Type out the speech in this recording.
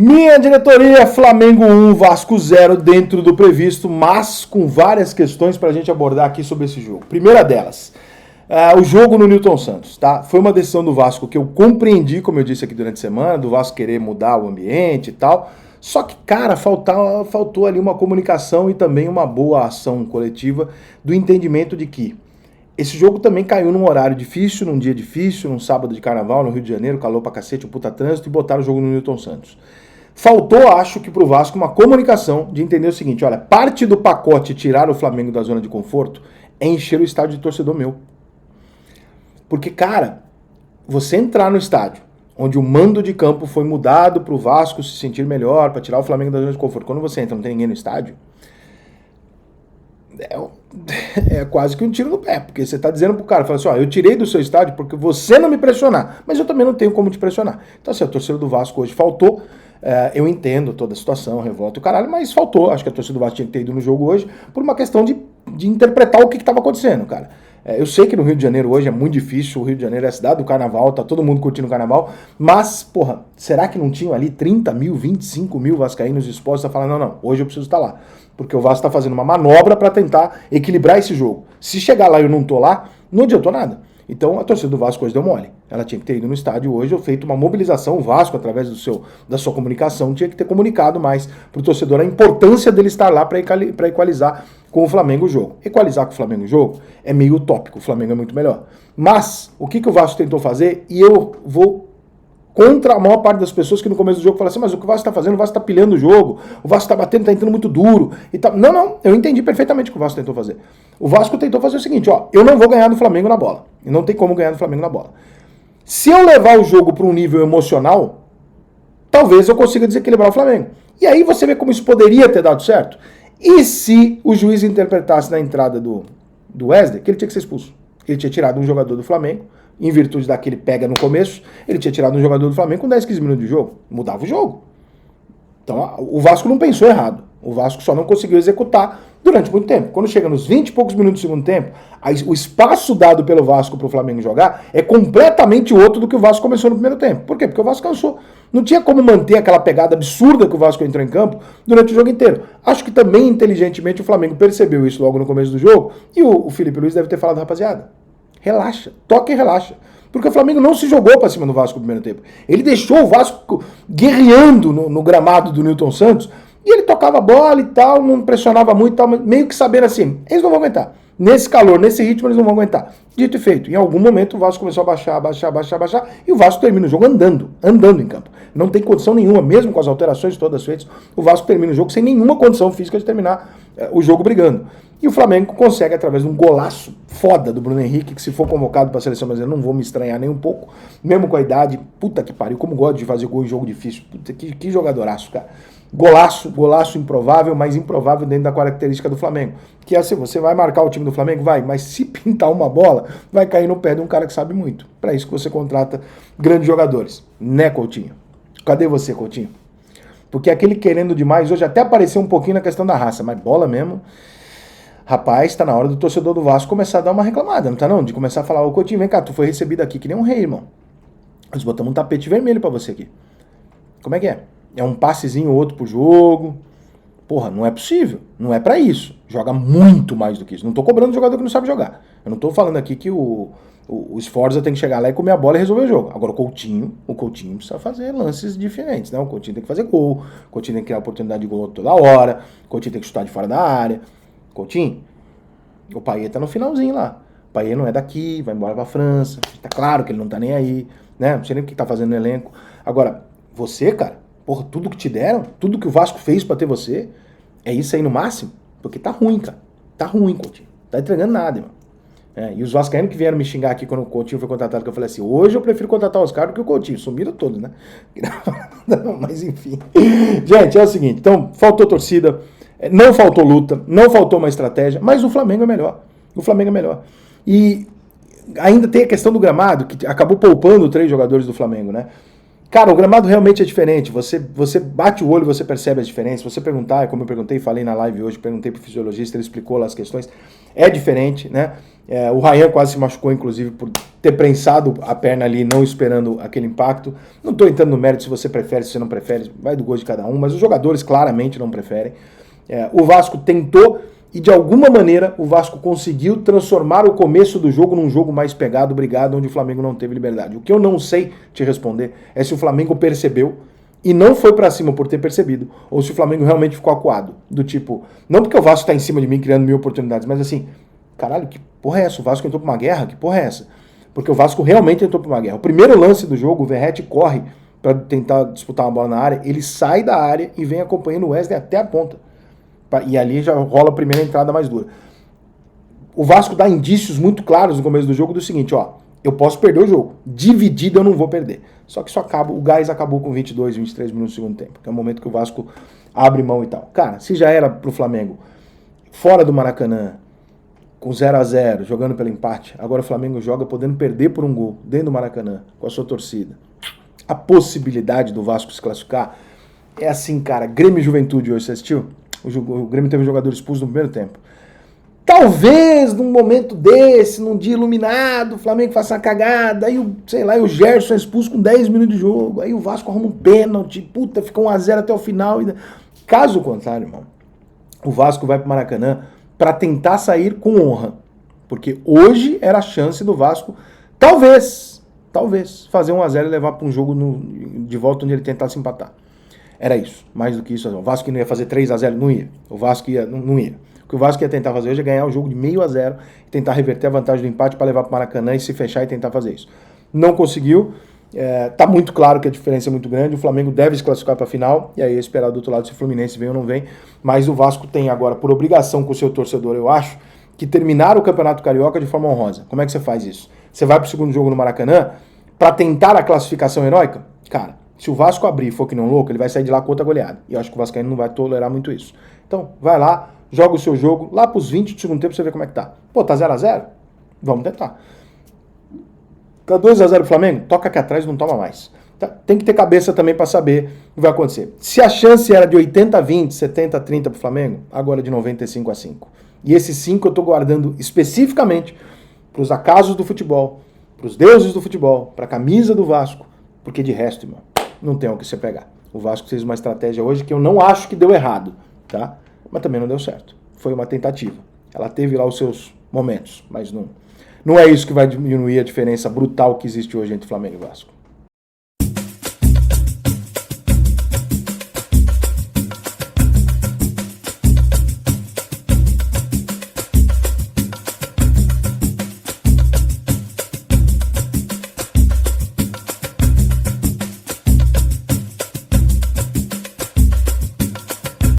Minha diretoria, Flamengo 1, Vasco 0 dentro do previsto, mas com várias questões para a gente abordar aqui sobre esse jogo. Primeira delas, o jogo no Newton Santos, tá? Foi uma decisão do Vasco que eu compreendi, como eu disse aqui durante a semana, do Vasco querer mudar o ambiente e tal. Só que, cara, faltou ali uma comunicação e também uma boa ação coletiva do entendimento de que esse jogo também caiu num horário difícil, num dia difícil, num sábado de carnaval no Rio de Janeiro, calor pra cacete, um puta trânsito, e botaram o jogo no Newton Santos. Faltou, acho que pro Vasco, uma comunicação de entender o seguinte, olha, parte do pacote tirar o Flamengo da zona de conforto é encher o estádio de torcedor meu. Porque, cara, você entrar no estádio, onde o mando de campo foi mudado pro Vasco se sentir melhor, pra tirar o Flamengo da zona de conforto, quando você entra não tem ninguém no estádio, é quase que um tiro no pé, porque você tá dizendo pro cara, fala assim, ó, eu tirei do seu estádio porque você não me pressionar, mas eu também não tenho como te pressionar. Então assim, a torcida do Vasco hoje faltou, eu entendo toda a situação, revolta e o caralho, mas faltou, acho que a torcida do Vasco tinha que ter ido no jogo hoje por uma questão de interpretar o que estava acontecendo, cara. Eu sei que no Rio de Janeiro hoje é muito difícil, o Rio de Janeiro é a cidade do carnaval, tá todo mundo curtindo o carnaval, mas, porra, será que não tinham ali 30 mil, 25 mil vascaínos dispostos a falar, não, hoje eu preciso estar lá, porque o Vasco tá fazendo uma manobra para tentar equilibrar esse jogo. Se chegar lá e eu não tô lá, não adiantou nada. Então a torcida do Vasco hoje deu mole. Ela tinha que ter ido no estádio hoje, ou feito uma mobilização. O Vasco, através da sua comunicação, tinha que ter comunicado mais pro torcedor a importância dele estar lá para equalizar com o Flamengo o jogo. Equalizar com o Flamengo o jogo é meio utópico, o Flamengo é muito melhor. Mas, o que o Vasco tentou fazer, e eu vou contra a maior parte das pessoas que no começo do jogo falam assim, mas o que o Vasco está fazendo, o Vasco está pilhando o jogo, o Vasco está batendo, está entrando muito duro e tal. Não, eu entendi perfeitamente o que o Vasco tentou fazer. O Vasco tentou fazer o seguinte, ó, eu não vou ganhar do Flamengo na bola. E não tem como ganhar do Flamengo na bola. Se eu levar o jogo para um nível emocional, talvez eu consiga desequilibrar o Flamengo. E aí você vê como isso poderia ter dado certo. E se o juiz interpretasse na entrada do Wesley que ele tinha que ser expulso? Ele tinha tirado um jogador do Flamengo, em virtude daquele pega no começo, ele tinha tirado um jogador do Flamengo com 10, 15 minutos de jogo. Mudava o jogo. Então o Vasco não pensou errado. O Vasco só não conseguiu executar durante muito tempo. Quando chega nos 20 e poucos minutos do segundo tempo, o espaço dado pelo Vasco para o Flamengo jogar é completamente outro do que o Vasco começou no primeiro tempo. Por quê? Porque o Vasco cansou. Não tinha como manter aquela pegada absurda que o Vasco entrou em campo durante o jogo inteiro. Acho que também, inteligentemente, o Flamengo percebeu isso logo no começo do jogo e o Felipe Luiz deve ter falado, rapaziada, relaxa, toque e relaxa. Porque o Flamengo não se jogou para cima do Vasco no primeiro tempo. Ele deixou o Vasco guerreando no gramado do Newton Santos e ele tocava a bola e tal, não pressionava muito e tal, meio que sabendo assim, eles não vão aguentar. Nesse calor, nesse ritmo, eles não vão aguentar. Dito e feito. Em algum momento o Vasco começou a baixar, e o Vasco termina o jogo andando em campo. Não tem condição nenhuma, mesmo com as alterações todas feitas, o Vasco termina o jogo sem nenhuma condição física de terminar o jogo brigando. E o Flamengo consegue, através de um golaço foda do Bruno Henrique, que se for convocado para a seleção brasileira, não vou me estranhar nem um pouco, mesmo com a idade, puta que pariu, como gosto de fazer gol em jogo difícil, puta, que jogadoraço, cara. Golaço improvável, mas improvável dentro da característica do Flamengo. Que é assim, você vai marcar o time do Flamengo? Vai, mas se pintar uma bola, vai cair no pé de um cara que sabe muito. Para isso que você contrata grandes jogadores. Né, Coutinho? Cadê você, Coutinho? Porque aquele querendo demais, hoje até apareceu um pouquinho na questão da raça, mas bola mesmo. Rapaz, tá na hora do torcedor do Vasco começar a dar uma reclamada, não tá não? De começar a falar, ô Coutinho, vem cá, tu foi recebido aqui que nem um rei, irmão. Nós botamos um tapete vermelho pra você aqui. Como é que é? É um passezinho ou outro pro jogo. Porra, não é possível. Não é pra isso. Joga muito mais do que isso. Não tô cobrando jogador que não sabe jogar. Eu não tô falando aqui que o Sforza tem que chegar lá e comer a bola e resolver o jogo. Agora o Coutinho precisa fazer lances diferentes, né? O Coutinho tem que fazer gol, o Coutinho tem que criar oportunidade de gol toda hora, o Coutinho tem que chutar de fora da área. Coutinho, o Payet tá no finalzinho lá. O Payet não é daqui, vai embora pra França. Tá claro que ele não tá nem aí, né? Não sei nem o que tá fazendo no elenco. Agora, você, cara, porra, tudo que te deram, tudo que o Vasco fez pra ter você, é isso aí no máximo? Porque tá ruim, cara. Tá ruim, Coutinho. Tá entregando nada, irmão. E os vascaínos que vieram me xingar aqui quando o Coutinho foi contratado, que eu falei assim, hoje eu prefiro contratar os caras do que o Coutinho. Sumiram todos, né? Mas enfim. Gente, é o seguinte, então, faltou torcida, não faltou luta, não faltou uma estratégia, mas o Flamengo é melhor. O Flamengo é melhor. E ainda tem a questão do gramado, que acabou poupando 3 jogadores do Flamengo, né? Cara, o gramado realmente é diferente, você bate o olho e você percebe as diferenças, você perguntar, como eu perguntei, falei na live hoje, perguntei pro fisiologista, ele explicou lá as questões, é diferente, né? O Ryan quase se machucou, inclusive, por ter prensado a perna ali, não esperando aquele impacto. Não estou entrando no mérito se você prefere, se você não prefere, vai do gosto de cada um, mas os jogadores claramente não preferem. O Vasco tentou e, de alguma maneira, o Vasco conseguiu transformar o começo do jogo num jogo mais pegado, brigado, onde o Flamengo não teve liberdade. O que eu não sei te responder é se o Flamengo percebeu e não foi pra cima por ter percebido, ou se o Flamengo realmente ficou acuado. Do tipo, não porque o Vasco tá em cima de mim criando mil oportunidades, mas assim, caralho, que porra é essa? O Vasco entrou pra uma guerra? Que porra é essa? Porque o Vasco realmente entrou pra uma guerra. O primeiro lance do jogo, o Verratti corre pra tentar disputar uma bola na área, ele sai da área e vem acompanhando o Wesley até a ponta. E ali já rola a primeira entrada mais dura. O Vasco dá indícios muito claros no começo do jogo do seguinte, ó, eu posso perder o jogo, dividido eu não vou perder. Só que o gás acabou com 22, 23 minutos do segundo tempo, que é o momento que o Vasco abre mão e tal. Cara, se já era pro Flamengo fora do Maracanã, com 0-0, jogando pelo empate, agora o Flamengo joga podendo perder por um gol, dentro do Maracanã, com a sua torcida. A possibilidade do Vasco se classificar é assim, cara, Grêmio e Juventude hoje, você assistiu? O Grêmio teve um jogador expulso no primeiro tempo. Talvez num momento desse, num dia iluminado, o Flamengo faça uma cagada, aí o Gerson é expulso com 10 minutos de jogo, aí o Vasco arruma um pênalti, puta, fica 1-0 até o final. Caso contrário, irmão, o Vasco vai pro Maracanã para tentar sair com honra, porque hoje era a chance do Vasco, talvez, fazer 1-0 e levar para um jogo de volta onde ele tentasse empatar. Era isso, mais do que isso. O Vasco não ia fazer 3-0, não ia. O Vasco não ia. O que o Vasco ia tentar fazer hoje é ganhar o jogo de 0,5-0 e tentar reverter a vantagem do empate para levar para o Maracanã e se fechar e tentar fazer isso. Não conseguiu. Tá muito claro que a diferença é muito grande. O Flamengo deve se classificar para a final e aí esperar do outro lado se o Fluminense vem ou não vem. Mas o Vasco tem agora, por obrigação com o seu torcedor, eu acho, que terminar o Campeonato Carioca de forma honrosa. Como é que você faz isso? Você vai para o segundo jogo no Maracanã para tentar a classificação heróica? Cara, se o Vasco abrir e for que não louco, ele vai sair de lá com outra goleada. E eu acho que o Vascaíno não vai tolerar muito isso. Então, vai lá, joga o seu jogo, lá pros 20 do segundo tempo você vê como é que tá. Pô, tá 0-0? Vamos tentar. Tá 2-0 pro Flamengo? Toca aqui atrás e não toma mais. Tá? Tem que ter cabeça também para saber o que vai acontecer. Se a chance era de 80-20, 70-30 pro Flamengo, agora é de 95-5. E esses 5 eu tô guardando especificamente pros acasos do futebol, pros deuses do futebol, pra camisa do Vasco, porque de resto, irmão, não tem o que você pegar. O Vasco fez uma estratégia hoje que eu não acho que deu errado, tá? Mas também não deu certo. Foi uma tentativa. Ela teve lá os seus momentos, mas não é isso que vai diminuir a diferença brutal que existe hoje entre Flamengo e Vasco.